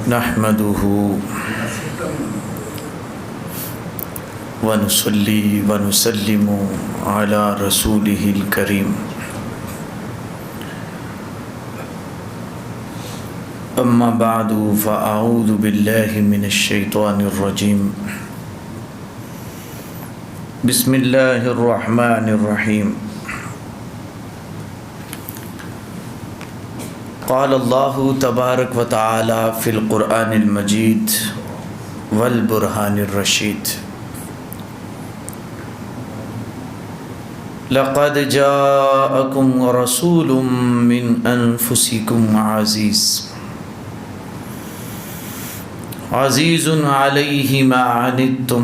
نحمده ونصلي ونسلم على رسوله الكريم اما بعد فاعوذ بالله من الشيطان الرجيم بسم الله الرحمن الرحيم قال الله تبارك وتعالى في القرآن المجيد والبرهان الرشيد لقد جاءكم رسول من أنفسكم عزيز عليه ما عنتم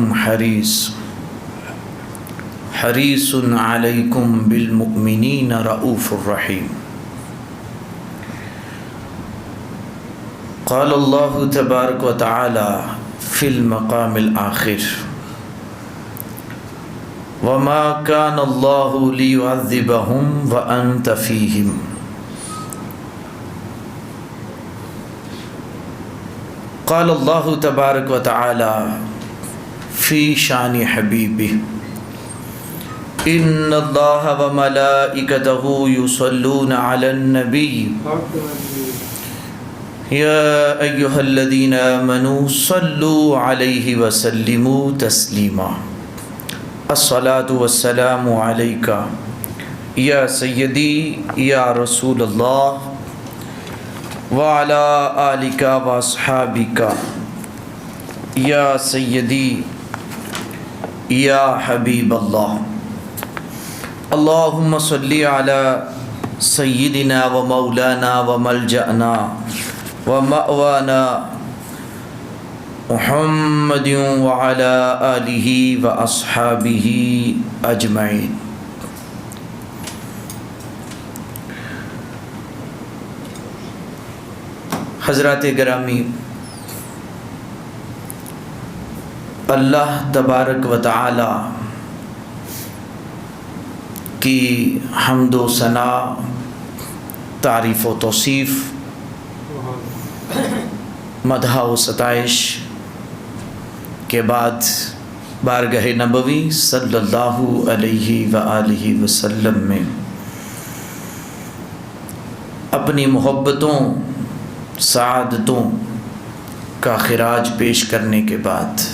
حريص عليكم بالمؤمنين رؤوف رحيم قال الله تبارك وتعالى في المقام الآخر وما كان الله ليعذبهم وأنت فيهم قال الله تبارك وتعالى في شان حبيبه إن الله وملائكته يصلون على النبي يا أيها الذين آمنوا صلوا عليه وسلموا تسليما الصلاة والسلام عليك يا سيدي يا رسول الله وعلى آلك وأصحابك يا سيدي يا حبيب الله اللهم صل على سيدنا ومولانا وملجأنا ومأوانا محمد وعلى آلہ وأصحابہ اجمعین. حضرات گرامی، اللہ تبارک و تعالی کی حمد و ثنا، تعریف و توصیف، مدح و ستائش کے بعد بارگاہ نبوی صلی اللہ علیہ وآلہ وسلم میں اپنی محبتوں، سعادتوں کا خراج پیش کرنے کے بعد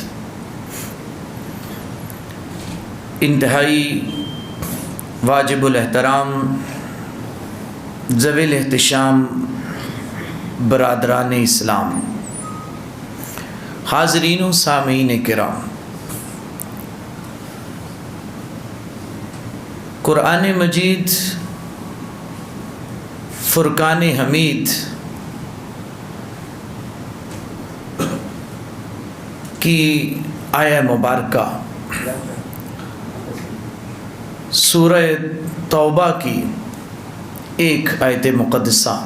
انتہائی واجب الاحترام ذوی الاحتشام برادران اسلام، حاضرین و سامعین کرام، قرآن مجید فرقان حمید کی آیہ مبارکہ سورہ توبہ کی ایک آیت مقدسہ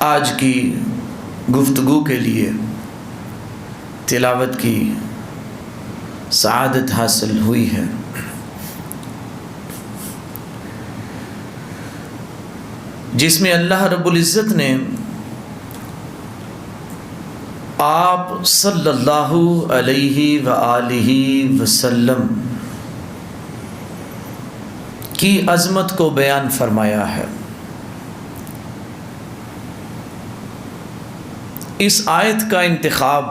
آج کی گفتگو کے لیے تلاوت کی سعادت حاصل ہوئی ہے. جس میں اللہ رب العزت نے آپ صلی اللہ علیہ وآلہ وسلم کی عظمت کو بیان فرمایا ہے. اس آیت کا انتخاب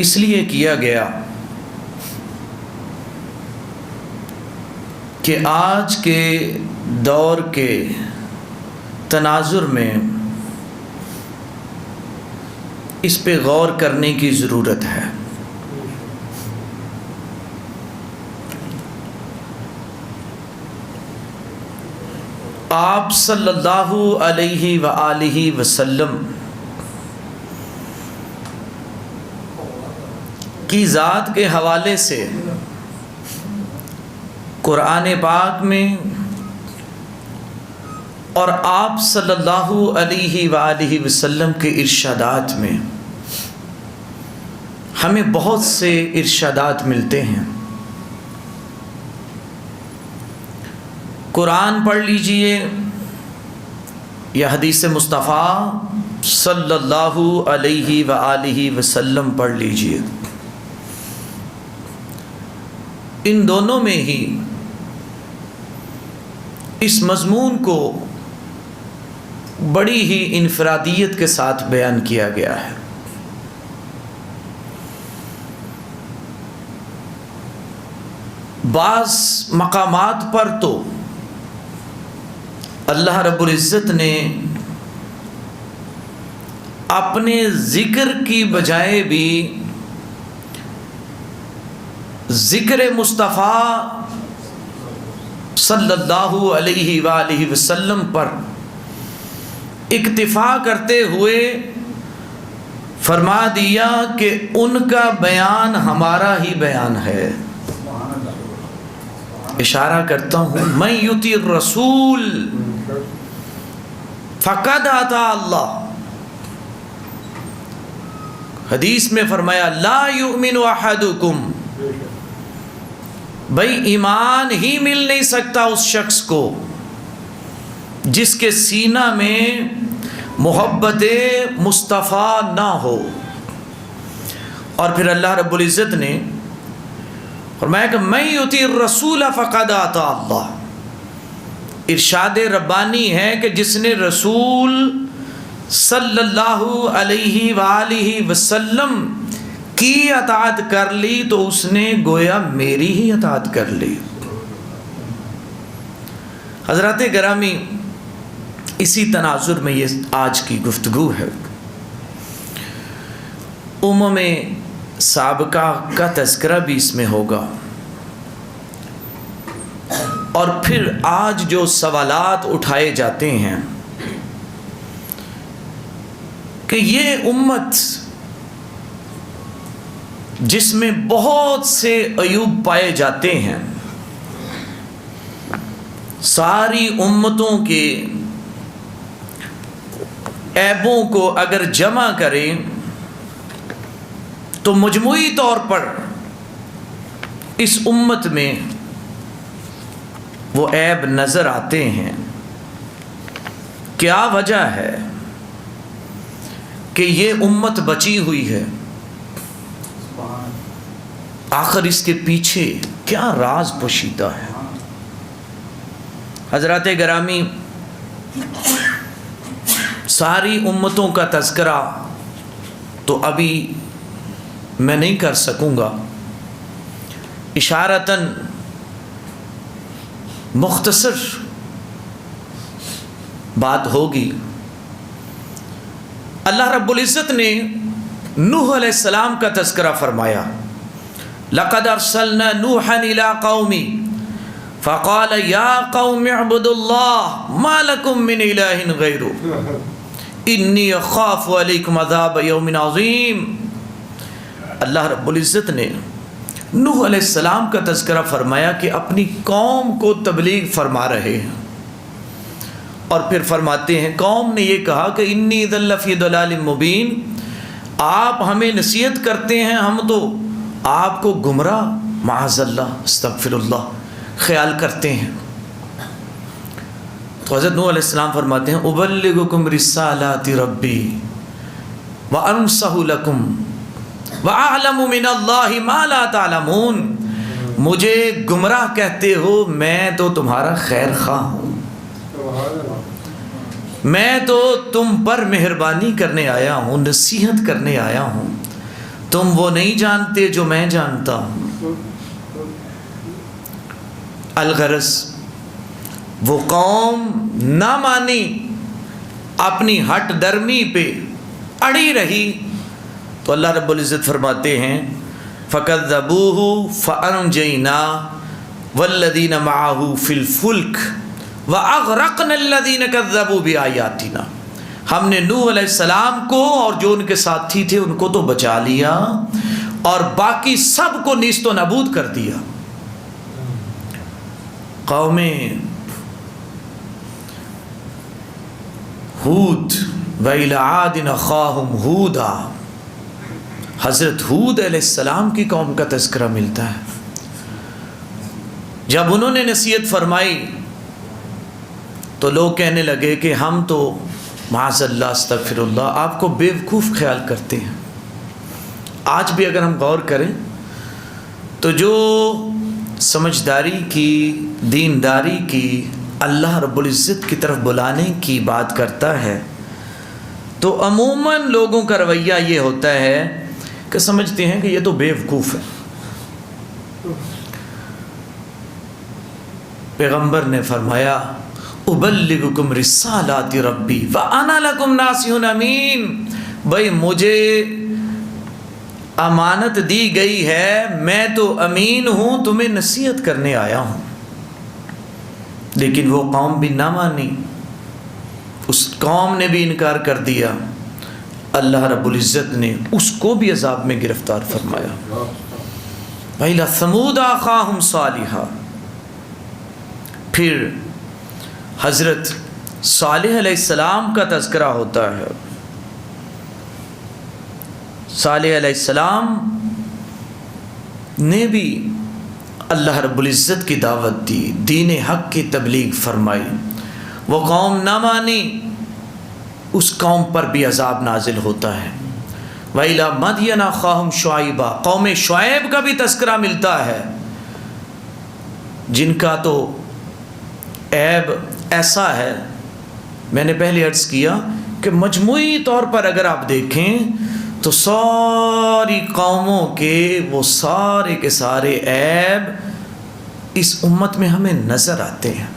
اس لیے کیا گیا کہ آج کے دور کے تناظر میں اس پہ غور کرنے کی ضرورت ہے. آپ صلی اللہ علیہ وآلہ وسلم کی ذات کے حوالے سے قرآن پاک میں اور آپ صلی اللہ علیہ وآلہ وسلم کے ارشادات میں ہمیں بہت سے ارشادات ملتے ہیں. قرآن پڑھ لیجئے، یا حدیث مصطفیٰ صلی اللہ علیہ وآلہ وسلم پڑھ لیجئے۔ ان دونوں میں ہی اس مضمون کو بڑی ہی انفرادیت کے ساتھ بیان کیا گیا ہے۔ بعض مقامات پر تو اللہ رب العزت نے اپنے ذکر کی بجائے بھی ذکر مصطفیٰ صلی اللہ علیہ وآلہ وسلم پر اکتفا کرتے ہوئے فرما دیا کہ ان کا بیان ہمارا ہی بیان ہے۔ اشارہ کرتا ہوں من یطیع الرسول فقد اطاع اللہ۔ حدیث میں فرمایا لا یؤمن احدکم، بھائی ایمان ہی مل نہیں سکتا اس شخص کو جس کے سینہ میں محبت مصطفیٰ نہ ہو۔ اور پھر اللہ رب العزت نے فرمایا کہ من یطیع الرسول فقد اطاع اللہ۔ ارشاد ربانی ہے کہ جس نے رسول صلی اللہ علیہ وآلہ وسلم کی اطاعت کر لی تو اس نے گویا میری ہی اطاعت کر لی۔ حضرات گرامی، اسی تناظر میں یہ آج کی گفتگو ہے۔ سابقہ کا تذکرہ بھی اس میں ہوگا، اور پھر آج جو سوالات اٹھائے جاتے ہیں کہ یہ امت جس میں بہت سے عیوب پائے جاتے ہیں، ساری امتوں کے عیبوں کو اگر جمع کریں تو مجموعی طور پر اس امت میں وہ عیب نظر آتے ہیں۔ کیا وجہ ہے کہ یہ امت بچی ہوئی ہے؟ آخر اس کے پیچھے کیا راز پوشیدہ ہے؟ حضرات گرامی، ساری امتوں کا تذکرہ تو ابھی میں نہیں کر سکوں گا، اشارتاً مختصر بات ہوگی۔ اللہ رب العزت نے نوح علیہ السلام کا تذکرہ فرمایا، لقد ارسلنا نوحا الى قومه فقال یا قوم اعبدوا اللہ ما لکم من الہ غیرہ انی اخاف علیکم عذاب یوم عظیم۔ اللہ رب العزت نے نوح علیہ السلام کا تذکرہ فرمایا کہ اپنی قوم کو تبلیغ فرما رہے ہیں، اور پھر فرماتے ہیں قوم نے یہ کہا کہ انی اذا لفی ضلال مبین، آپ ہمیں نصیحت کرتے ہیں، ہم تو آپ کو گمراہ معاذ اللہ استغفر اللہ خیال کرتے ہیں۔ تو حضرت نوح علیہ السلام فرماتے ہیں ابلغکم رسالات ربی وانصح لکم وَأَعْلَمُ مِنَ اللَّهِ مَا لَا تَعْلَمُونَ، مجھے گمراہ کہتے ہو، میں تو تمہارا خیر خواہ ہوں، میں تو تم پر مہربانی کرنے آیا ہوں، نصیحت کرنے آیا ہوں، تم وہ نہیں جانتے جو میں جانتا ہوں۔ الغرض وہ قوم نہ مانی، اپنی ہٹ درمی پہ اڑی رہی، تو اللہ رب العزت فرماتے ہیں فَكَذَّبُوهُ فَأَنْجَيْنَاهُ وَالَّذِينَ مَعَهُ فِي الْفُلْكِ وَأَغْرَقْنَا الَّذِينَ كَذَّبُوا بِآيَاتِنَا۔ ہم نے نوح علیہ السلام کو اور جو ان کے ساتھی تھے ان کو تو بچا لیا، اور باقی سب کو نیست و نابود کر دیا۔ قوم ہود وَإِلَىٰ عَادٍ أَخَاهُمْ هُودًا، حضرت ہود علیہ السلام کی قوم کا تذکرہ ملتا ہے۔ جب انہوں نے نصیحت فرمائی تو لوگ کہنے لگے کہ ہم تو معاذ اللہ استغفر اللہ آپ کو بیوقوف خیال کرتے ہیں۔ آج بھی اگر ہم غور کریں تو جو سمجھداری کی، دینداری کی، اللہ رب العزت کی طرف بلانے کی بات کرتا ہے تو عموماً لوگوں کا رویہ یہ ہوتا ہے کہ سمجھتے ہیں کہ یہ تو بیوقوف ہے۔ پیغمبر نے فرمایا ابلغکم رسالات ربی وانا لکم ناصح امین، بھائی مجھے امانت دی گئی ہے، میں تو امین ہوں، تمہیں نصیحت کرنے آیا ہوں۔ لیکن وہ قوم بھی نہ مانی، اس قوم نے بھی انکار کر دیا، اللہ رب العزت نے اس کو بھی عذاب میں گرفتار فرمایا۔ وَإِلَى ثَمُودَ أَخَاهُمْ صَالِحًا، پھر حضرت صالح علیہ السلام کا تذکرہ ہوتا ہے۔ صالح علیہ السلام نے بھی اللہ رب العزت کی دعوت دی، دین حق کی تبلیغ فرمائی، وہ قوم نہ مانی، اس قوم پر بھی عذاب نازل ہوتا ہے۔ وَإِلَى مَدْيَنَ أَخَاهُمْ شُعَيْبًا، قوم شعیب کا بھی تذکرہ ملتا ہے، جن کا تو عیب ایسا ہے، میں نے پہلے عرض کیا کہ مجموعی طور پر اگر آپ دیکھیں تو ساری قوموں کے وہ سارے کے سارے عیب اس امت میں ہمیں نظر آتے ہیں۔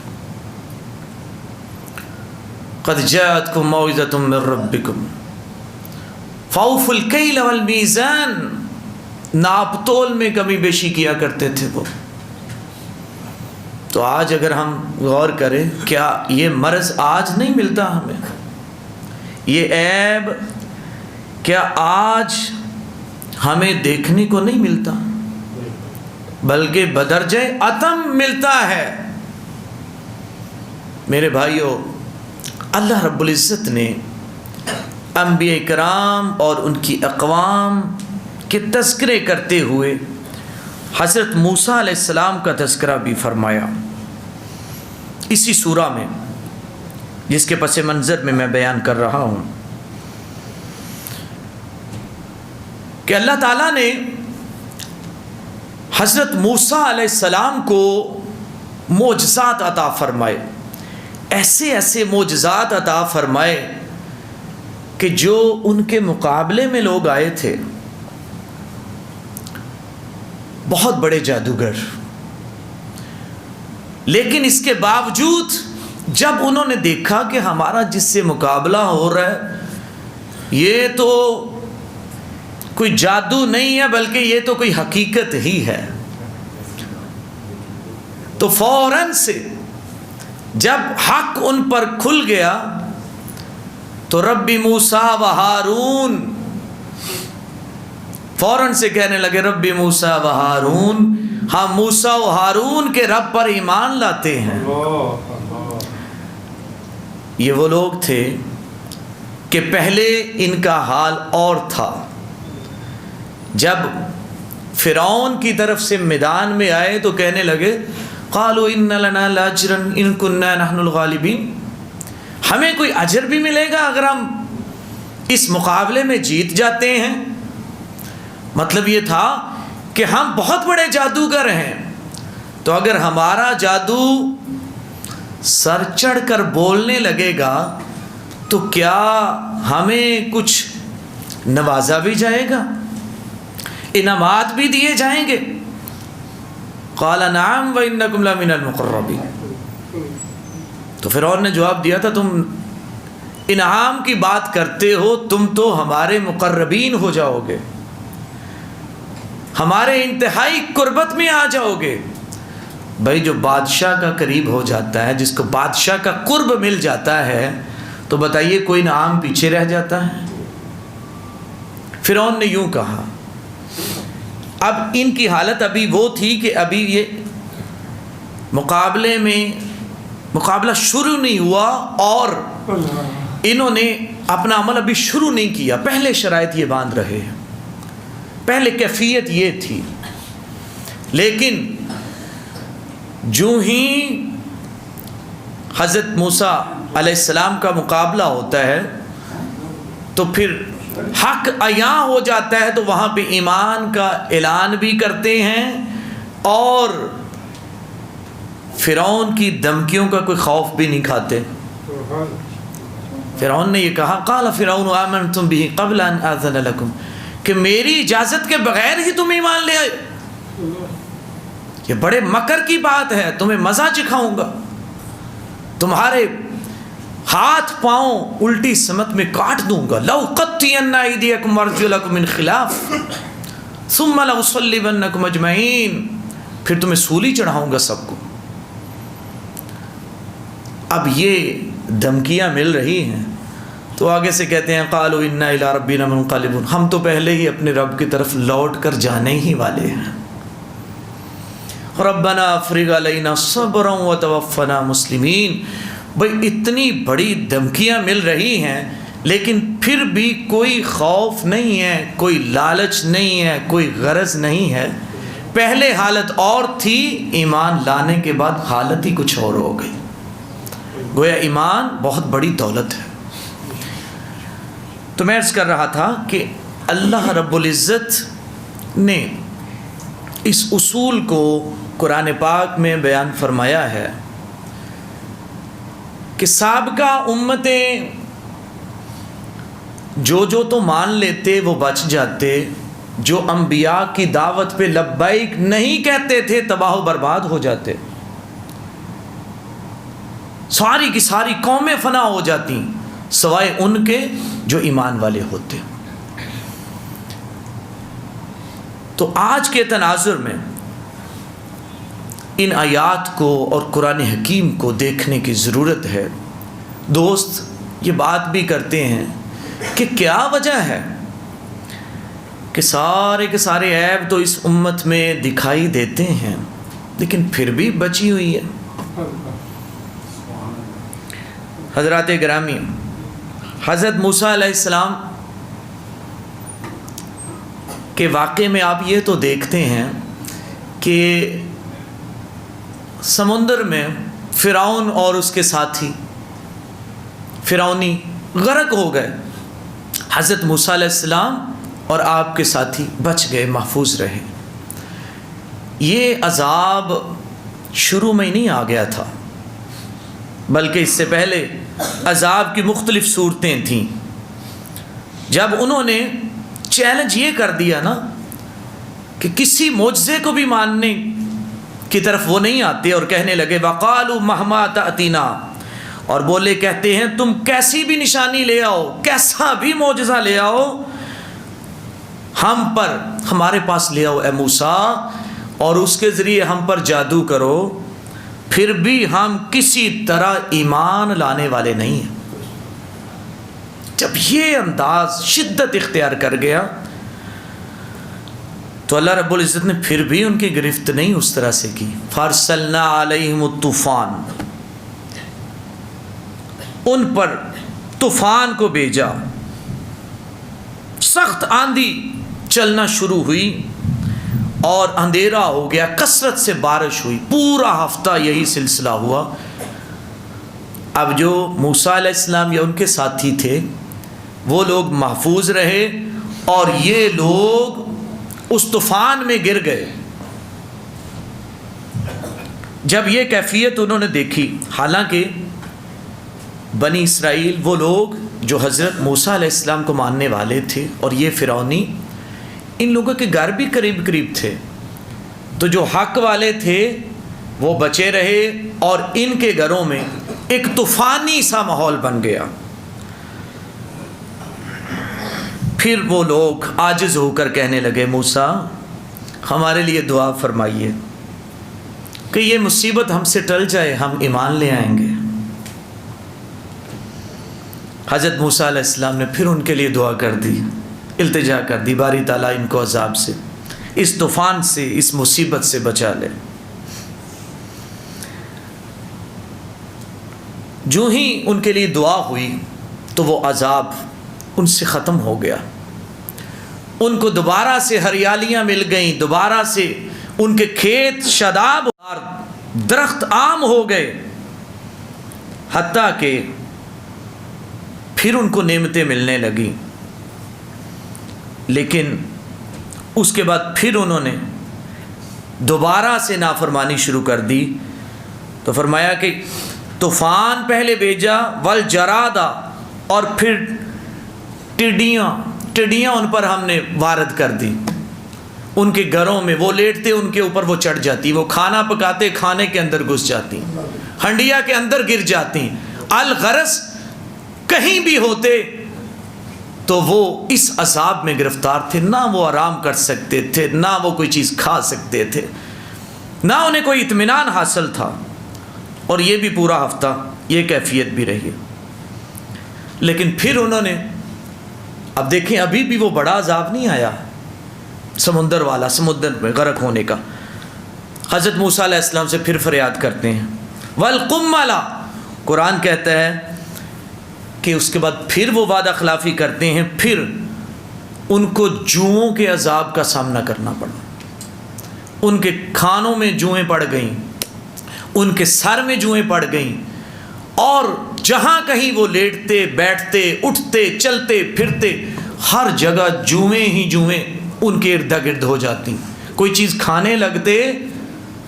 قد جاءتکم موعظۃ من ربکم فاوفوا الکیل والمیزان، ناپ تول میں کمی بیشی کیا کرتے تھے وہ۔ تو آج اگر ہم غور کریں، کیا یہ مرض آج نہیں ملتا ہمیں؟ یہ عیب کیا آج ہمیں دیکھنے کو نہیں ملتا، بلکہ بدرجہ عتم ملتا ہے؟ میرے بھائیوں، اللہ رب العزت نے انبیاء کرام اور ان کی اقوام کے تذکرے کرتے ہوئے حضرت موسیٰ علیہ السلام کا تذکرہ بھی فرمایا اسی سورہ میں، جس کے پس منظر میں بیان کر رہا ہوں کہ اللہ تعالیٰ نے حضرت موسیٰ علیہ السلام کو معجزات عطا فرمائے، ایسے ایسے معجزات عطا فرمائے کہ جو ان کے مقابلے میں لوگ آئے تھے، بہت بڑے جادوگر، لیکن اس کے باوجود جب انہوں نے دیکھا کہ ہمارا جس سے مقابلہ ہو رہا ہے یہ تو کوئی جادو نہیں ہے بلکہ یہ تو کوئی حقیقت ہی ہے، تو فوراً سے جب حق ان پر کھل گیا تو ربی موسیٰ و ہارون، فوراً سے کہنے لگے ربی موسیٰ و ہارون، ہم موسیٰ و ہارون کے رب پر ایمان لاتے ہیں۔ یہ وہ لوگ تھے کہ پہلے ان کا حال اور تھا، جب فرعون کی طرف سے میدان میں آئے تو کہنے لگے قالوا ان لنا لاجرا ان كنا نحن الغالبین، ہمیں کوئی اجر بھی ملے گا اگر ہم اس مقابلے میں جیت جاتے ہیں؟ مطلب یہ تھا کہ ہم بہت بڑے جادوگر ہیں، تو اگر ہمارا جادو سر چڑھ کر بولنے لگے گا تو کیا ہمیں کچھ نوازا بھی جائے گا، انعامات بھی دیے جائیں گے؟ قال نعم وانکم لمن المقربین، تو فرعون نے جواب دیا تھا تم انعام کی بات کرتے ہو، تم تو ہمارے مقربین ہو جاؤ گے، ہمارے انتہائی قربت میں آ جاؤ گے۔ بھائی جو بادشاہ کا قریب ہو جاتا ہے، جس کو بادشاہ کا قرب مل جاتا ہے، تو بتائیے کوئی انعام پیچھے رہ جاتا ہے؟ فرعون نے یوں کہا۔ اب ان کی حالت ابھی وہ تھی کہ ابھی یہ مقابلہ شروع نہیں ہوا اور انہوں نے اپنا عمل ابھی شروع نہیں کیا، پہلے شرائط یہ باندھ رہے ہیں، پہلے کیفیت یہ تھی، لیکن جو ہی حضرت موسیٰ علیہ السلام کا مقابلہ ہوتا ہے تو پھر حق عیاں ہو جاتا ہے تو وہاں پہ ایمان کا اعلان بھی کرتے ہیں اور فرعون کی دھمکیوں کا کوئی خوف بھی نہیں کھاتے۔ فرعون نے یہ کہا قال فرعون آمنتم به قبل ان آذن لکم، کہ میری اجازت کے بغیر ہی تم ایمان لے آئے، یہ بڑے مکر کی بات ہے، تمہیں مزہ چکھاؤں گا، تمہارے ہاتھ پاؤں الٹی سمت میں کاٹ دوں گا، لو قطعن ایدیکم وارجلکم من خلاف ثم لأصلبنکم اجمعین، پھر تمہیں سولی چڑھاؤں گا سب کو۔ اب یہ دھمکیاں مل رہی ہیں تو آگے سے کہتے ہیں قالوا انا الی ربنا منقلبون، ہم تو پہلے ہی اپنے رب کی طرف لوٹ کر جانے ہی والے ہیں۔ ربنا افرغ علینا صبرا وتوفنا مسلمین، بھئی اتنی بڑی دھمکیاں مل رہی ہیں لیکن پھر بھی کوئی خوف نہیں ہے، کوئی لالچ نہیں ہے، کوئی غرض نہیں ہے۔ پہلے حالت اور تھی، ایمان لانے کے بعد حالت ہی کچھ اور ہو گئی۔ گویا ایمان بہت بڑی دولت ہے۔ تو میں عرض کر رہا تھا کہ اللہ رب العزت نے اس اصول کو قرآن پاک میں بیان فرمایا ہے کہ سابقہ امتیں جو تو مان لیتے وہ بچ جاتے، جو انبیاء کی دعوت پہ لبیک نہیں کہتے تھے تباہ و برباد ہو جاتے، ساری کی ساری قومیں فنا ہو جاتی سوائے ان کے جو ایمان والے ہوتے۔ تو آج کے تناظر میں ان آیات کو اور قرآن حکیم کو دیکھنے کی ضرورت ہے۔ دوست یہ بات بھی کرتے ہیں کہ کیا وجہ ہے کہ سارے کے سارے عیب تو اس امت میں دکھائی دیتے ہیں لیکن پھر بھی بچی ہوئی ہے۔ حضرات گرامی، حضرت موسیٰ علیہ السلام کے واقعے میں آپ یہ تو دیکھتے ہیں کہ سمندر میں فرعون اور اس کے ساتھی فرعونی غرق ہو گئے، حضرت موسیٰ علیہ السلام اور آپ کے ساتھی بچ گئے، محفوظ رہے۔ یہ عذاب شروع میں نہیں آ گیا تھا بلکہ اس سے پہلے عذاب کی مختلف صورتیں تھیں۔ جب انہوں نے چیلنج یہ کر دیا نا کہ کسی معجزے کو بھی ماننے کی طرف وہ نہیں آتے اور کہنے لگے وَقَالُوا مَهْمَا تَأْتِنَا، اور بولے کہتے ہیں تم کیسی بھی نشانی لے آؤ، کیسا بھی معجزہ لے آؤ، ہم پر ہمارے پاس لے آؤ اے موسیٰ اور اس کے ذریعے ہم پر جادو کرو، پھر بھی ہم کسی طرح ایمان لانے والے نہیں ہیں۔ جب یہ انداز شدت اختیار کر گیا تو اللہ رب العزت نے پھر بھی ان کی گرفت نہیں اس طرح سے کی۔ فَأَرْسَلْنَا عَلَيْهِمُ الطُّوفَانَ، ان پر طوفان کو بھیجا، سخت آندھی چلنا شروع ہوئی اور اندھیرا ہو گیا، کثرت سے بارش ہوئی، پورا ہفتہ یہی سلسلہ ہوا۔ اب جو موسیٰ علیہ السلام یا ان کے ساتھی تھے وہ لوگ محفوظ رہے اور یہ لوگ اس طوفان میں گر گئے۔ جب یہ کیفیت انہوں نے دیکھی، حالانکہ بنی اسرائیل وہ لوگ جو حضرت موسیٰ علیہ السلام کو ماننے والے تھے اور یہ فرعونی، ان لوگوں کے گھر بھی قریب قریب تھے، تو جو حق والے تھے وہ بچے رہے اور ان کے گھروں میں ایک طوفانی سا ماحول بن گیا۔ پھر وہ لوگ عاجز ہو کر کہنے لگے موسیٰ ہمارے لیے دعا فرمائیے کہ یہ مصیبت ہم سے ٹل جائے، ہم ایمان لے آئیں گے۔ حضرت موسیٰ علیہ السلام نے پھر ان کے لیے دعا کر دی، التجا کر دی باری تعالیٰ ان کو عذاب سے، اس طوفان سے، اس مصیبت سے بچا لے۔ جو ہی ان کے لیے دعا ہوئی تو وہ عذاب ان سے ختم ہو گیا، ان کو دوبارہ سے ہریالیاں مل گئیں، دوبارہ سے ان کے کھیت شاداب اور درخت عام ہو گئے، حتیٰ کہ پھر ان کو نعمتیں ملنے لگیں، لیکن اس کے بعد پھر انہوں نے دوبارہ سے نافرمانی شروع کر دی. تو فرمایا کہ طوفان پہلے بھیجا، والجرادا، اور پھر ٹڈیاں ان پر ہم نے وارد کر دی. ان کے گھروں میں وہ لیٹتے، ان کے اوپر وہ چڑھ جاتی، وہ کھانا پکاتے کھانے کے اندر گھس جاتی، ہنڈیا کے اندر گر جاتی. الغرض کہیں بھی ہوتے تو وہ اس عذاب میں گرفتار تھے. نہ وہ آرام کر سکتے تھے، نہ وہ کوئی چیز کھا سکتے تھے، نہ انہیں کوئی اطمینان حاصل تھا. اور یہ بھی پورا ہفتہ یہ کیفیت بھی رہی. لیکن پھر انہوں نے، اب دیکھیں ابھی بھی وہ بڑا عذاب نہیں آیا سمندر والا، سمندر میں غرق ہونے کا. حضرت موسیٰ علیہ السلام سے پھر فریاد کرتے ہیں. والقملا، قرآن کہتا ہے کہ اس کے بعد پھر وہ وعدہ خلافی کرتے ہیں، پھر ان کو جوؤں کے عذاب کا سامنا کرنا پڑا. ان کے کھانوں میں جوئیں پڑ گئیں، ان کے سر میں جوئیں پڑ گئیں، اور جہاں کہیں وہ لیٹتے بیٹھتے اٹھتے چلتے پھرتے ہر جگہ جوئیں ہی جوئیں ان کے ارد گرد ہو جاتی. کوئی چیز کھانے لگتے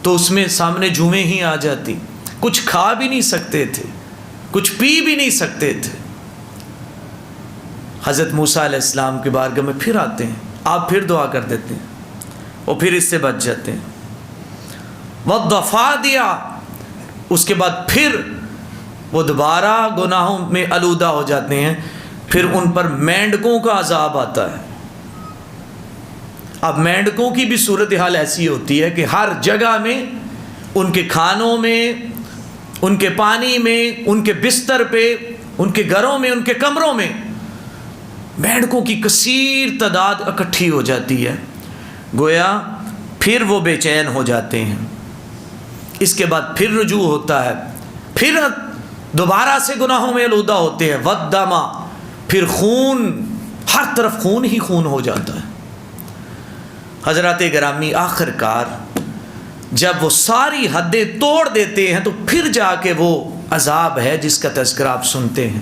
تو اس میں سامنے جوئیں ہی آ جاتی. کچھ کھا بھی نہیں سکتے تھے، کچھ پی بھی نہیں سکتے تھے. حضرت موسیٰ علیہ السلام کے بارگاہ میں پھر آتے ہیں، آپ پھر دعا کر دیتے ہیں، وہ پھر اس سے بچ جاتے ہیں. والضفادع، اس کے بعد پھر وہ دوبارہ گناہوں میں آلودہ ہو جاتے ہیں. پھر ان پر مینڈکوں کا عذاب آتا ہے. اب مینڈکوں کی بھی صورتحال ایسی ہوتی ہے کہ ہر جگہ میں، ان کے کھانوں میں، ان کے پانی میں، ان کے بستر پہ، ان کے گھروں میں، ان کے کمروں میں مینڈکوں کی کثیر تعداد اکٹھی ہو جاتی ہے. گویا پھر وہ بے چین ہو جاتے ہیں. اس کے بعد پھر رجوع ہوتا ہے، پھر دوبارہ سے گناہوں میں آلودہ ہوتے ہیں. والدما، پھر خون، ہر طرف خون ہی خون ہو جاتا ہے. حضرات گرامی، آخر کار جب وہ ساری حدیں توڑ دیتے ہیں تو پھر جا کے وہ عذاب ہے جس کا تذکرہ آپ سنتے ہیں.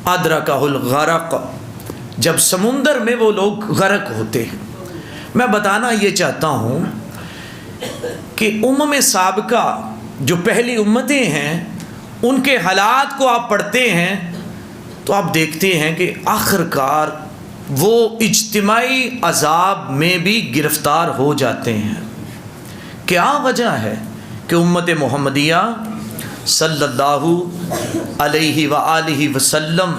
ادرکہ الغرق، جب سمندر میں وہ لوگ غرق ہوتے ہیں. میں بتانا یہ چاہتا ہوں کہ سابقہ جو پہلی امتیں ہیں ان کے حالات کو آپ پڑھتے ہیں تو آپ دیکھتے ہیں کہ آخر کار وہ اجتماعی عذاب میں بھی گرفتار ہو جاتے ہیں. کیا وجہ ہے کہ امت محمدیہ صلی اللہ علیہ وآلہ وسلم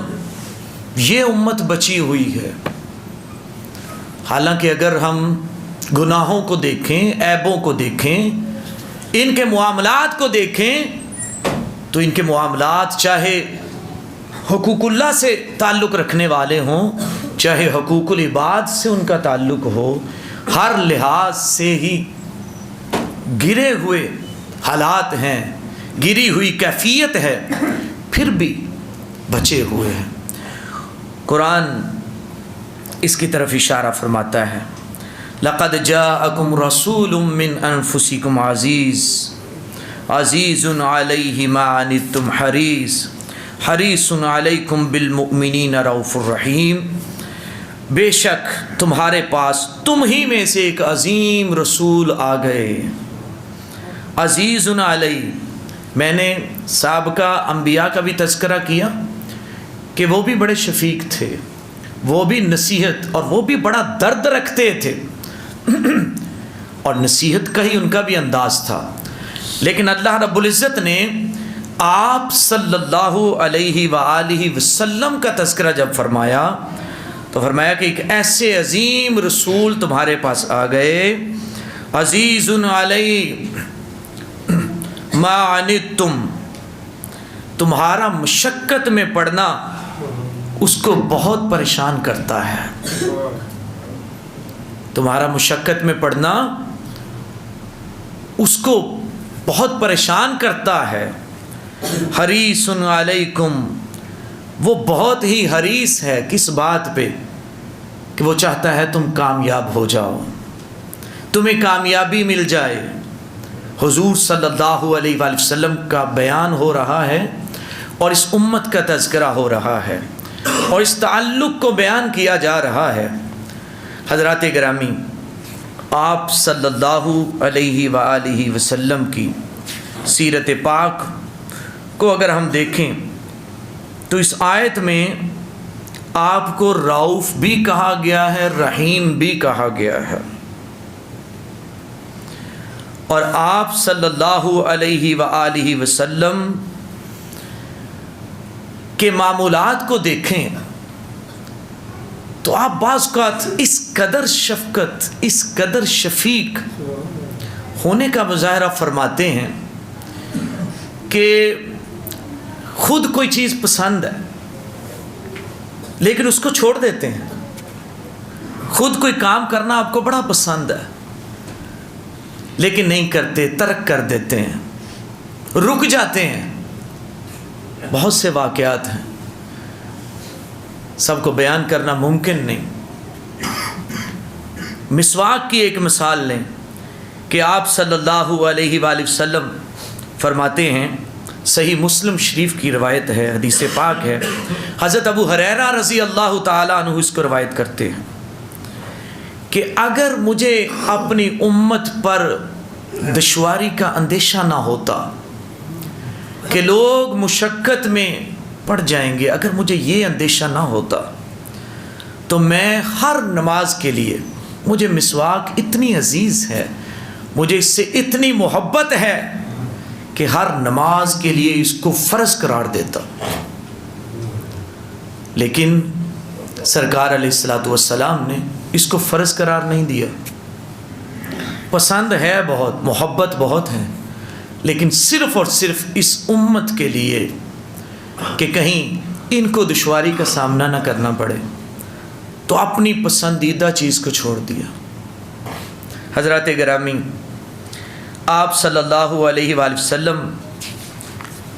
یہ امت بچی ہوئی ہے؟ حالانکہ اگر ہم گناہوں کو دیکھیں، عیبوں کو دیکھیں، ان کے معاملات کو دیکھیں تو ان کے معاملات چاہے حقوق اللہ سے تعلق رکھنے والے ہوں، چاہے حقوق العباد سے ان کا تعلق ہو، ہر لحاظ سے ہی گرے ہوئے حالات ہیں، گری ہوئی کیفیت ہے، پھر بھی بچے ہوئے ہیں. قرآن اس کی طرف اشارہ فرماتا ہے. لقد جاءکم رسول من انفسکم عزیز عزیز علیہ ما عنتم حریص علیکم بالمؤمنین رؤوف الرحیم. بے شک تمہارے پاس تم ہی میں سے ایک عظیم رسول آ گئے. عزیز علیہ، میں نے سابقہ انبیاء کا بھی تذکرہ کیا کہ وہ بھی بڑے شفیق تھے، وہ بھی نصیحت اور وہ بھی بڑا درد رکھتے تھے اور نصیحت کا ہی ان کا بھی انداز تھا. لیکن اللہ رب العزت نے آپ صلی اللہ علیہ وآلہ وسلم کا تذکرہ جب فرمایا تو فرمایا کہ ایک ایسے عظیم رسول تمہارے پاس آ گئے، عزیز علیہ ما عنتم، تمہارا مشقت میں پڑنا اس کو بہت پریشان کرتا ہے. تمہارا مشقت میں پڑنا اس کو بہت پریشان کرتا ہے. حریص علیکم، وہ بہت ہی حریص ہے کس بات پہ کہ وہ چاہتا ہے تم کامیاب ہو جاؤ، تمہیں کامیابی مل جائے. حضور صلی اللہ علیہ وآلہ وسلم کا بیان ہو رہا ہے اور اس امت کا تذکرہ ہو رہا ہے اور اس تعلق کو بیان کیا جا رہا ہے۔ حضرات گرامی، آپ صلی اللہ علیہ وآلہ وسلم کی سیرت پاک کو اگر ہم دیکھیں تو اس آیت میں آپ کو رؤوف بھی کہا گیا ہے، رحیم بھی کہا گیا ہے، اور آپ صلی اللہ علیہ وآلہ وسلم کے معمولات کو دیکھیں تو آپ بعض اوقات اس قدر شفقت، اس قدر شفیق ہونے کا مظاہرہ فرماتے ہیں کہ خود کوئی چیز پسند ہے لیکن اس کو چھوڑ دیتے ہیں، خود کوئی کام کرنا آپ کو بڑا پسند ہے لیکن نہیں کرتے، ترک کر دیتے ہیں، رک جاتے ہیں۔ بہت سے واقعات ہیں، سب کو بیان کرنا ممکن نہیں۔ مسواک کی ایک مثال لیں کہ آپ صلی اللہ علیہ وآلہ وسلم فرماتے ہیں، صحیح مسلم شریف کی روایت ہے، حدیث پاک ہے، حضرت ابو ہریرہ رضی اللہ تعالیٰ عنہ اس کو روایت کرتے ہیں کہ اگر مجھے اپنی امت پر دشواری کا اندیشہ نہ ہوتا کہ لوگ مشقت میں پڑ جائیں گے، اگر مجھے یہ اندیشہ نہ ہوتا تو میں ہر نماز کے لیے، مجھے مسواک اتنی عزیز ہے، مجھے اس سے اتنی محبت ہے کہ ہر نماز کے لیے اس کو فرض قرار دیتا۔ لیکن سرکار علیہ الصلوۃ والسلام نے اس کو فرض قرار نہیں دیا۔ پسند ہے بہت، محبت بہت ہے، لیکن صرف اور صرف اس امت کے لیے کہ کہیں ان کو دشواری کا سامنا نہ کرنا پڑے تو اپنی پسندیدہ چیز کو چھوڑ دیا۔ حضرات گرامی، آپ صلی اللہ علیہ وآلہ وسلم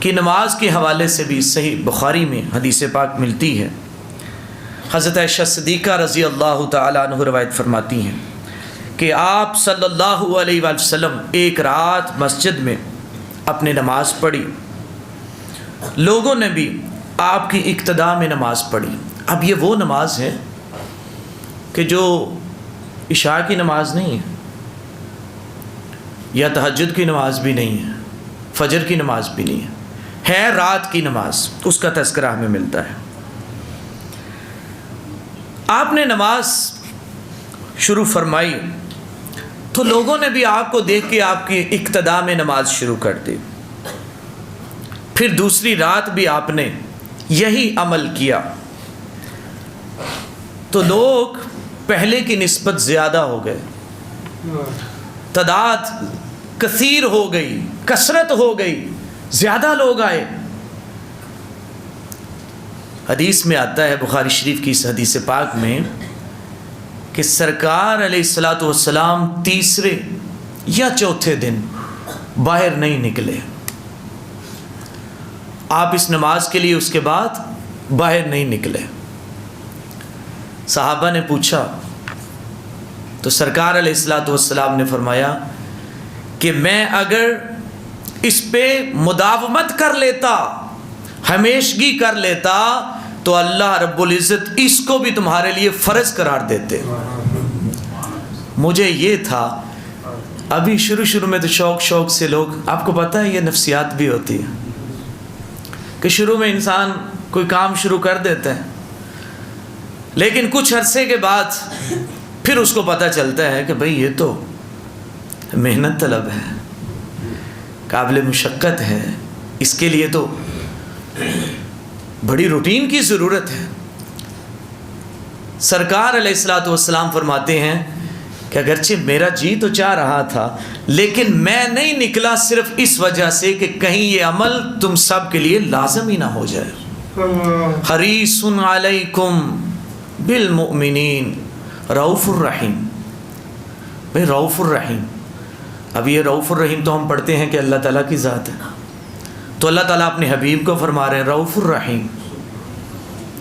کی نماز کے حوالے سے بھی صحیح بخاری میں حدیث پاک ملتی ہے۔ حضرت عائشہ صدیقہ رضی اللہ تعالیٰ عنہ روایت فرماتی ہیں کہ آپ صلی اللہ علیہ وآلہ وسلم ایک رات مسجد میں اپنے نماز پڑھی، لوگوں نے بھی آپ کی اقتداء میں نماز پڑھی۔ اب یہ وہ نماز ہے کہ جو عشاء کی نماز نہیں ہے، یا تہجد کی نماز بھی نہیں ہے، فجر کی نماز بھی نہیں ہے رات کی نماز، اس کا تذکرہ ہمیں ملتا ہے۔ آپ نے نماز شروع فرمائی تو لوگوں نے بھی آپ کو دیکھ کے آپ کی اقتداء میں نماز شروع کر دی۔ پھر دوسری رات بھی آپ نے یہی عمل کیا تو لوگ پہلے کی نسبت زیادہ ہو گئے، تعداد کثیر ہو گئی، کثرت ہو گئی، زیادہ لوگ آئے۔ حدیث میں آتا ہے، بخاری شریف کی اس حدیث پاک میں، کہ سرکار علیہ الصلوۃ والسلام تیسرے یا چوتھے دن باہر نہیں نکلے۔ آپ اس نماز کے لیے اس کے بعد باہر نہیں نکلے۔ صحابہ نے پوچھا تو سرکار علیہ الصلوۃ والسلام نے فرمایا کہ میں اگر اس پہ مداومت کر لیتا، ہمیشگی کر لیتا، تو اللہ رب العزت اس کو بھی تمہارے لیے فرض قرار دیتے۔ مجھے یہ تھا، ابھی شروع میں تو شوق سے لوگ، آپ کو پتہ ہے یہ نفسیات بھی ہوتی ہے کہ شروع میں انسان کوئی کام شروع کر دیتا ہے، لیکن کچھ عرصے کے بعد پھر اس کو پتہ چلتا ہے کہ بھئی یہ تو محنت طلب ہے، قابل مشقت ہے، اس کے لیے تو بڑی روٹین کی ضرورت ہے۔ سرکار علیہ الصلوۃ والسلام فرماتے ہیں کہ اگرچہ میرا جی تو چاہ رہا تھا، لیکن میں نہیں نکلا صرف اس وجہ سے کہ کہیں یہ عمل تم سب کے لیے لازم ہی نہ ہو جائے۔ حریص علیکم بالمؤمنین رؤوف الرحیم۔ بھئی رؤوف الرحیم، اب یہ رؤوف الرحیم تو ہم پڑھتے ہیں کہ اللہ تعالیٰ کی ذات ہے، تو اللہ تعالیٰ اپنے حبیب کو فرما رہے ہیں رؤوف الرحیم،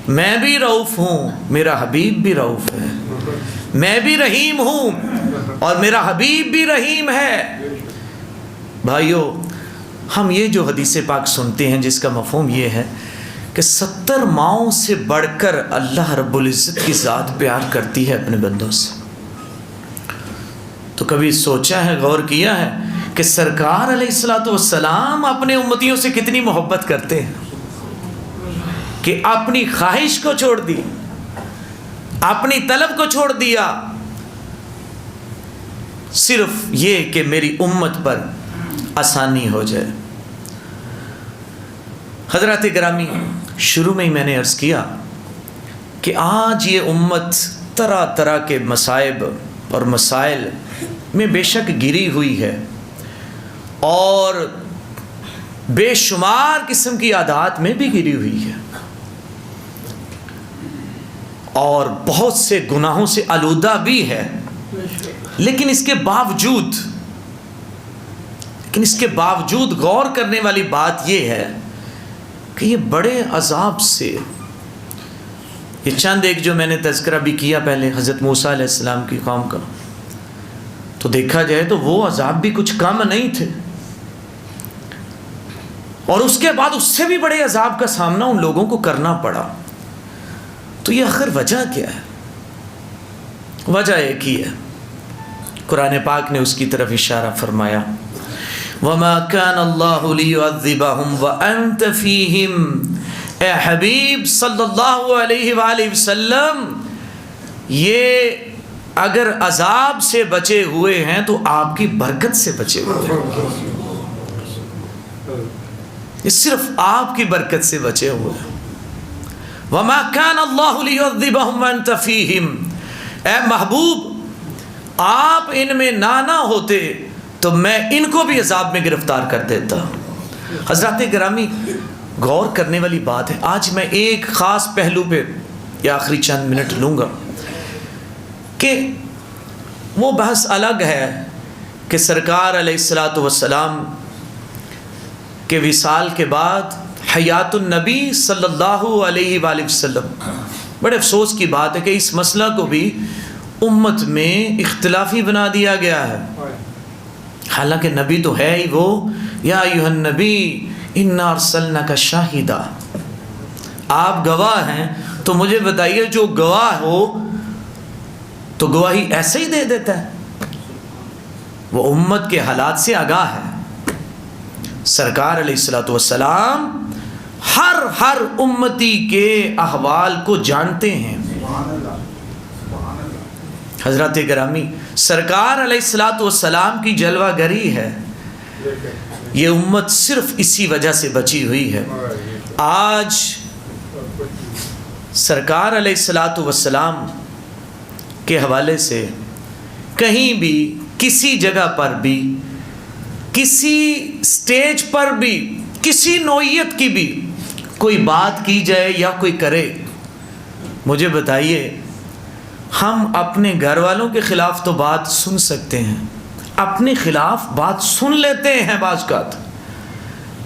میں بھی رؤوف ہوں، میرا حبیب بھی رؤوف ہے، میں بھی رحیم ہوں اور میرا حبیب بھی رحیم ہے۔ بھائیو، ہم یہ جو حدیث پاک سنتے ہیں جس کا مفہوم یہ ہے کہ 70 ماؤں سے بڑھ کر اللہ رب العزت کی ذات پیار کرتی ہے اپنے بندوں سے، تو کبھی سوچا ہے، غور کیا ہے کہ سرکار علیہ الصلوۃ والسلام اپنے امتیوں سے کتنی محبت کرتے ہیں کہ اپنی خواہش کو چھوڑ دی، اپنی طلب کو چھوڑ دیا، صرف یہ کہ میری امت پر آسانی ہو جائے۔ حضرات گرامی، شروع میں ہی میں نے عرض کیا کہ آج یہ امت طرح طرح کے مصائب اور مسائل میں بے شک گری ہوئی ہے، اور بے شمار قسم کی عادات میں بھی گری ہوئی ہے، اور بہت سے گناہوں سے آلودہ بھی ہے، لیکن اس کے باوجود غور کرنے والی بات یہ ہے کہ یہ بڑے عذاب سے، یہ چند ایک جو میں نے تذکرہ بھی کیا پہلے حضرت موسیٰ علیہ السلام کی قوم کا، تو دیکھا جائے تو وہ عذاب بھی کچھ کم نہیں تھے، اور اس کے بعد اس سے بھی بڑے عذاب کا سامنا ان لوگوں کو کرنا پڑا۔ تو یہ آخر وجہ کیا ہے؟ وجہ ایک ہی ہے، قرآن پاک نے اس کی طرف اشارہ فرمایا، وَمَا كَانَ اللَّهُ لِيُعَذِّبَهُمْ وَأَنْتَ فِيهِمْ۔ اے حبیب صلی اللہ علیہ وآلہ وسلم، یہ اگر عذاب سے بچے ہوئے ہیں تو آپ کی برکت سے بچے ہوئے ہیں، یہ صرف آپ کی برکت سے بچے ہوئے ہیں۔ وَمَا كَانَ اللَّهُ لِيُعَذِّبَهُمْ وَأَنْتَ فِيهِمْ۔ اے محبوب، آپ ان میں نہ ہوتے تو میں ان کو بھی عذاب میں گرفتار کر دیتا۔ حضرات گرامی، غور کرنے والی بات ہے، آج میں ایک خاص پہلو پہ یا آخری چند منٹ لوں گا کہ وہ بحث الگ ہے کہ سرکار علیہ الصلوۃ والسلام کے وصال کے بعد حیات النبی صلی اللہ علیہ وآلہ وسلم، بڑے افسوس کی بات ہے کہ اس مسئلہ کو بھی امت میں اختلافی بنا دیا گیا ہے، حالانکہ نبی تو ہے ہی وہ، یا ایھا النبی انا ارسلناک شاہدا، آپ گواہ ہیں، تو مجھے بتائیے جو گواہ ہو تو گواہی ایسے ہی دے دیتا ہے؟ وہ امت کے حالات سے آگاہ ہے۔ سرکار علیہ الصلوۃ والسلام ہر امتی کے احوال کو جانتے ہیں۔ حضرات گرامی، سرکار علیہ الصلوۃ والسلام کی جلوہ گری ہے، یہ امت صرف اسی وجہ سے بچی ہوئی ہے۔ آج سرکار علیہ الصلوۃ والسلام کے حوالے سے کہیں بھی، کسی جگہ پر بھی، کسی سٹیج پر بھی، کسی نوعیت کی بھی کوئی بات کی جائے یا کوئی کرے، مجھے بتائیے، ہم اپنے گھر والوں کے خلاف تو بات سن سکتے ہیں، اپنے خلاف بات سن لیتے ہیں بعض اوقات،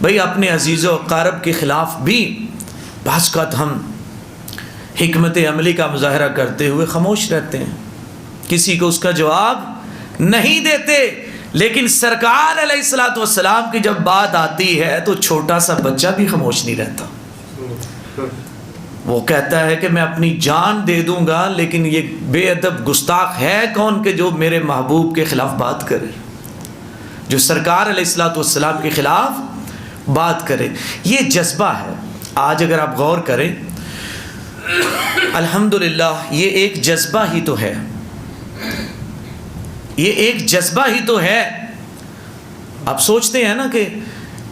بھئی اپنے عزیز و اقارب کے خلاف بھی بعض اوقات ہم حکمت عملی کا مظاہرہ کرتے ہوئے خاموش رہتے ہیں، کسی کو اس کا جواب نہیں دیتے، لیکن سرکار علیہ الصلوۃ والسلام کی جب بات آتی ہے تو چھوٹا سا بچہ بھی خاموش نہیں رہتا، وہ کہتا ہے کہ میں اپنی جان دے دوں گا، لیکن یہ بے ادب گستاخ ہے کون کہ جو میرے محبوب کے خلاف بات کرے، جو سرکار علیہ الصلوۃ والسلام کے خلاف بات کرے۔ یہ جذبہ ہے۔ آج اگر آپ غور کریں، الحمدللہ یہ ایک جذبہ ہی تو ہے، یہ ایک جذبہ ہی تو ہے۔ آپ سوچتے ہیں نا کہ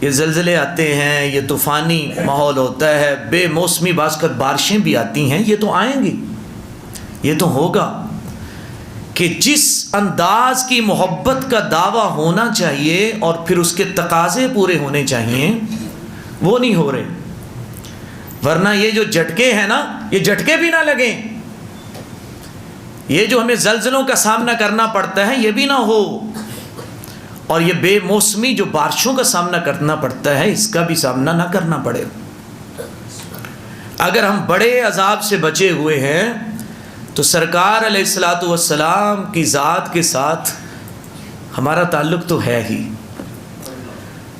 یہ زلزلے آتے ہیں، یہ طوفانی ماحول ہوتا ہے، بے موسمی بعض اوقات بارشیں بھی آتی ہیں، یہ تو آئیں گی، یہ تو ہوگا، کہ جس انداز کی محبت کا دعویٰ ہونا چاہیے اور پھر اس کے تقاضے پورے ہونے چاہیے وہ نہیں ہو رہے، ورنہ یہ جو جھٹکے ہیں نا، یہ جھٹکے بھی نہ لگیں، یہ جو ہمیں زلزلوں کا سامنا کرنا پڑتا ہے یہ بھی نہ ہو، اور یہ بے موسمی جو بارشوں کا سامنا کرنا پڑتا ہے اس کا بھی سامنا نہ کرنا پڑے۔ اگر ہم بڑے عذاب سے بچے ہوئے ہیں تو سرکار علیہ الصلوۃ والسلام کی ذات کے ساتھ ہمارا تعلق تو ہے ہی،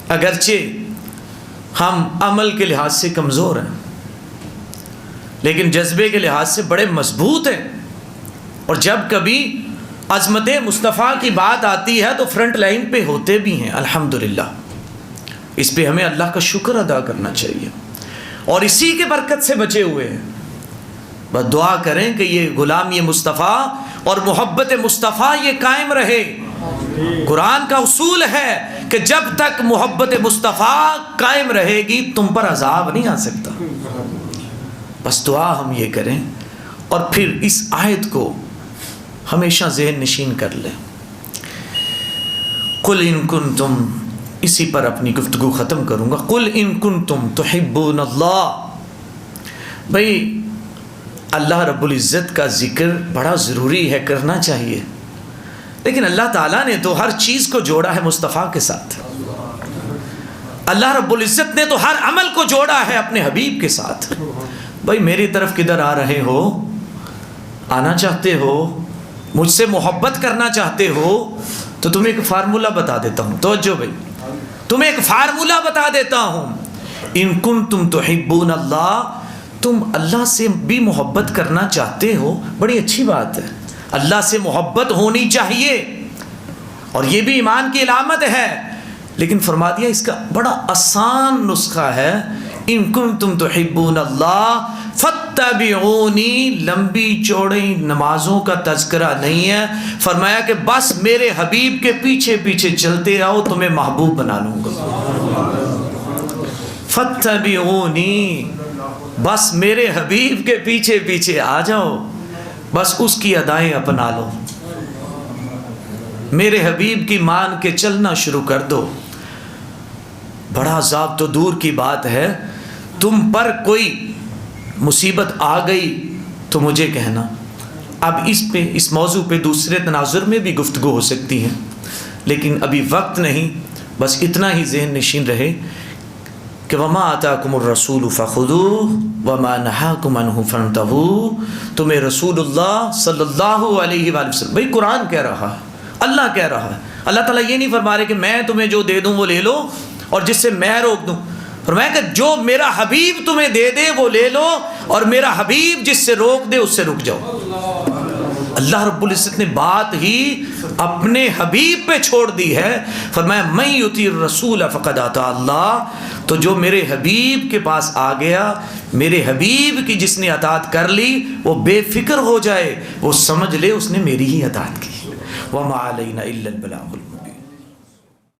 اگرچہ ہم عمل کے لحاظ سے کمزور ہیں لیکن جذبے کے لحاظ سے بڑے مضبوط ہیں، اور جب کبھی عظمت مصطفیٰ کی بات آتی ہے تو فرنٹ لائن پہ ہوتے بھی ہیں الحمدللہ۔ اس پہ ہمیں اللہ کا شکر ادا کرنا چاہیے، اور اسی کے برکت سے بچے ہوئے ہیں۔ بس دعا کریں کہ یہ غلامی مصطفیٰ اور محبت مصطفیٰ یہ قائم رہے۔ قرآن کا اصول ہے کہ جب تک محبت مصطفیٰ قائم رہے گی تم پر عذاب نہیں آ سکتا۔ بس دعا ہم یہ کریں، اور پھر اس آیت کو ہمیشہ ذہن نشین کر لیں۔ قل ان کنتم، اسی پر اپنی گفتگو ختم کروں گا۔ قل ان کنتم تحبون اللہ، بھئی اللہ رب العزت کا ذکر بڑا ضروری ہے، کرنا چاہیے، لیکن اللہ تعالیٰ نے تو ہر چیز کو جوڑا ہے مصطفیٰ کے ساتھ۔ اللہ رب العزت نے تو ہر عمل کو جوڑا ہے اپنے حبیب کے ساتھ۔ بھائی میری طرف کدھر آ رہے ہو؟ آنا چاہتے ہو، مجھ سے محبت کرنا چاہتے ہو تو تمہیں ایک فارمولہ بتا دیتا ہوں، توجہ بھائی، تمہیں ایک فارمولہ بتا دیتا ہوں۔ ان کنتم تحبون اللہ، تم اللہ سے بھی محبت کرنا چاہتے ہو، بڑی اچھی بات ہے، اللہ سے محبت ہونی چاہیے، اور یہ بھی ایمان کی علامت ہے، لیکن فرما دیا اس کا بڑا آسان نسخہ ہے۔ ان کنتم تحبون اللہ فاتبعونی، لمبی چوڑی نمازوں کا تذکرہ نہیں ہے، فرمایا کہ بس میرے حبیب کے پیچھے پیچھے چلتے آؤ تمہیں محبوب بنا لوں گا۔ فاتبعونی، بس میرے حبیب کے پیچھے پیچھے آ جاؤ، بس اس کی ادائیں اپنا لو، میرے حبیب کی مان کے چلنا شروع کر دو۔ بڑا عذاب تو دور کی بات ہے، تم پر کوئی مصیبت آ گئی تو مجھے کہنا۔ اب اس موضوع پہ دوسرے تناظر میں بھی گفتگو ہو سکتی ہے، لیکن ابھی وقت نہیں، بس اتنا ہی ذہن نشین رہے کہ وما آتاکم الرسول فخذوہ وما نہاکم عنہ فانتہوا، تمہیں رسول اللہ صلی اللہ علیہ وآلہ وسلم، بھئی قرآن کہہ رہا ہے، اللہ کہہ رہا ہے، اللہ تعالیٰ یہ نہیں فرما رہے کہ میں تمہیں جو دے دوں وہ لے لو اور جس سے میں روک دوں، فرمایا کہ جو میرا حبیب تمہیں دے دے وہ لے لو، اور میرا حبیب جس سے روک دے اس سے رک جاؤ۔ اللہ رب العزت نے بات ہی اپنے حبیب پہ چھوڑ دی ہے، فرمایا من یطیع الرسول فقد اطاع اللہ، تو جو میرے حبیب کے پاس آ گیا، میرے حبیب کی جس نے اطاعت کر لی وہ بے فکر ہو جائے، وہ سمجھ لے اس نے میری ہی اطاعت کی۔ وما علینا الا البلاغ۔